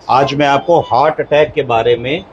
आज मैं आपको हार्ट अटैक के बारे में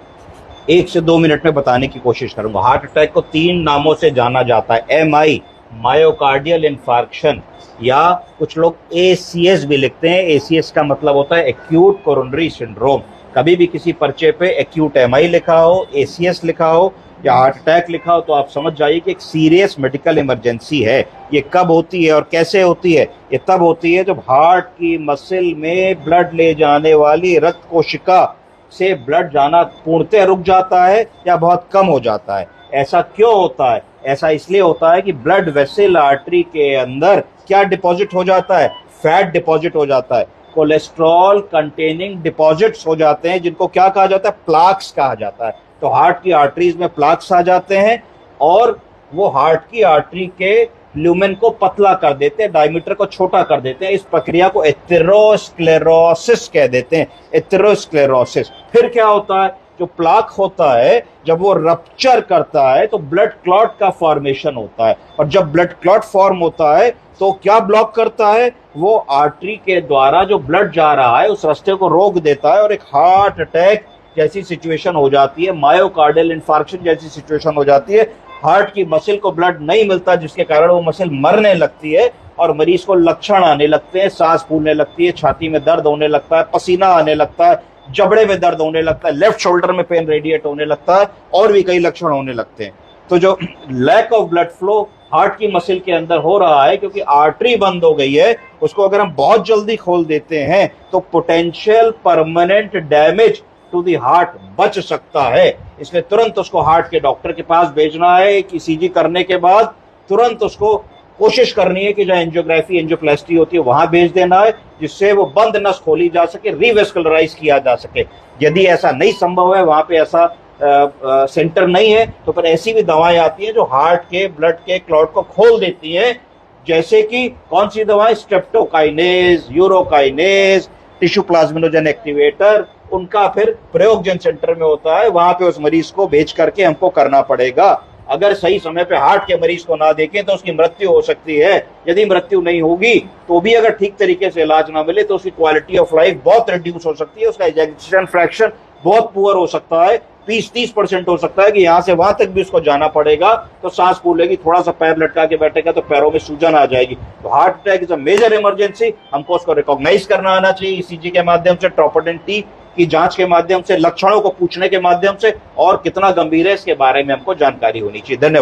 1 से 2 मिनट में बताने की कोशिश करूंगा। हार्ट अटैक को 3 नामों से जाना जाता है। एमआई, मायोकार्डियल इंफार्क्शन, या कुछ लोग एसीएस भी लिखते हैं। एसीएस का मतलब होता है एक्यूट कोरोनरी सिंड्रोम। कभी भी किसी पर्चे पे एक्यूट एमआई लिखा हो, एसीएस लिखा हो या हार्ट अटैक लिखा हो तो आप समझ जाइए कि एक सीरियस मेडिकल इमरजेंसी है। ये कब होती है और कैसे होती है? ये तब होती है जब हार्ट की मसल में ब्लड ले जाने वाली रक्त कोशिका से ब्लड जाना पूर्णतः रुक जाता है या बहुत कम हो जाता है। ऐसा क्यों होता है? ऐसा इसलिए होता है कि ब्लड वेसल आर्टरी के अंदर क्या डिपॉजिट हो जाता है? फैट डिपॉजिट हो जाता है। कोलेस्ट्रॉल कंटेनिंग डिपॉजिट्स हो जाते हैं, जिनको क्या कहा जाता है? प्लाक्स कहा जाता है। तो हार्ट की आर्टरीज में प्लाक्स आ जाते हैं और वो हार्ट की आर्टरी के ल्यूमेन को पतला कर देते हैं, डायमीटर को छोटा कर देते हैं। इस प्रक्रिया को एथेरोस्क्लेरोसिस कह देते हैं। एथेरोस्क्लेरोसिस। फिर क्या होता है? जो प्लाक होता है जब वो रप्चर करता है तो ब्लड क्लॉट का फॉर्मेशन होता है, और जब ब्लड क्लॉट फॉर्म होता है तो क्या ब्लॉक करता है? वो आर्टरी के द्वारा जो ब्लड जा रहा है उस रास्ते को रोक देता है और एक हार्ट अटैक जैसी सिचुएशन हो जाती है, मायोकार्डियल इंफार्क्शन जैसी सिचुएशन हो जाती है। हार्ट की मसल को ब्लड नहीं मिलता, जिसके कारण वो मसल मरने लगती है और मरीज को लक्षण आने लगते हैं। सांस फूलने लगती है, छाती में दर्द होने लगता है, पसीना आने लगता है, जबड़े में दर्द होने लगता है, लेफ्ट शोल्डर में पेन रेडिएट होने लगता है और भी कई लक्षण होने लगते हैं। तो जो lack of blood flow heart की मसल के अंदर हो रहा है क्योंकि आर्टरी बंद हो गई है, उसको अगर हम बहुत जल्दी खोल देते हैं तो potential permanent damage to the heart बच सकता है। इसलिए तुरंत उसको हार्ट के डॉक्टर के पास भेजना है। एक ईसीजी करने के बाद तुरंत उसको कोशिश करनी है कि जहां एंजियोग्राफी एंजियोप्लास्टी होती है वहां भेज देना है, जिससे वो बंद नस खोली जा सके, रिवेस्कुलराइज किया जा सके। यदि ऐसा नहीं संभव है, वहां पे ऐसा सेंटर नहीं है, तो फिर ऐसी भी दवाएं आती हैं जो हार्ट के ब्लड के क्लॉट को खोल देती हैं। जैसे कि कौन सी दवाएं? Streptokinase, urokinase, tissue plasminogen activator. उनका फिर प्रयोग जन सेंटर में होता है, वहां पे उस मरीज को भेज करके हमको करना पड़ेगा। अगर सही समय पे हार्ट के मरीज को ना देखें तो उसकी मृत्यु हो सकती है। यदि मृत्यु नहीं होगी तो भी अगर ठीक तरीके से इलाज ना मिले तो उसकी क्वालिटी ऑफ लाइफ बहुत रिड्यूस हो सकती है, उसका इजेक्शन फ्रैक्शन बहुत पुअर हो सकता है, 20-30% हो सकता है कि यहाँ से वहां तक भी उसको जाना पड़ेगा। तो सांस फूलेगी, थोड़ा सा पैर लटका के बैठेगा तो पैरों में सूजन आ जाएगी। तो heart attack is a major emergency. हमको उसको रिकॉग्नाइज करना आना चाहिए ईसीजी के माध्यम से, ट्रोपोनिन टी की जांच के माध्यम से, लक्षणों को पूछने के माध्यम से, और कितना गंभीर है इसके बारे में हमको जानकारी होनी चाहिए। धन्यवाद।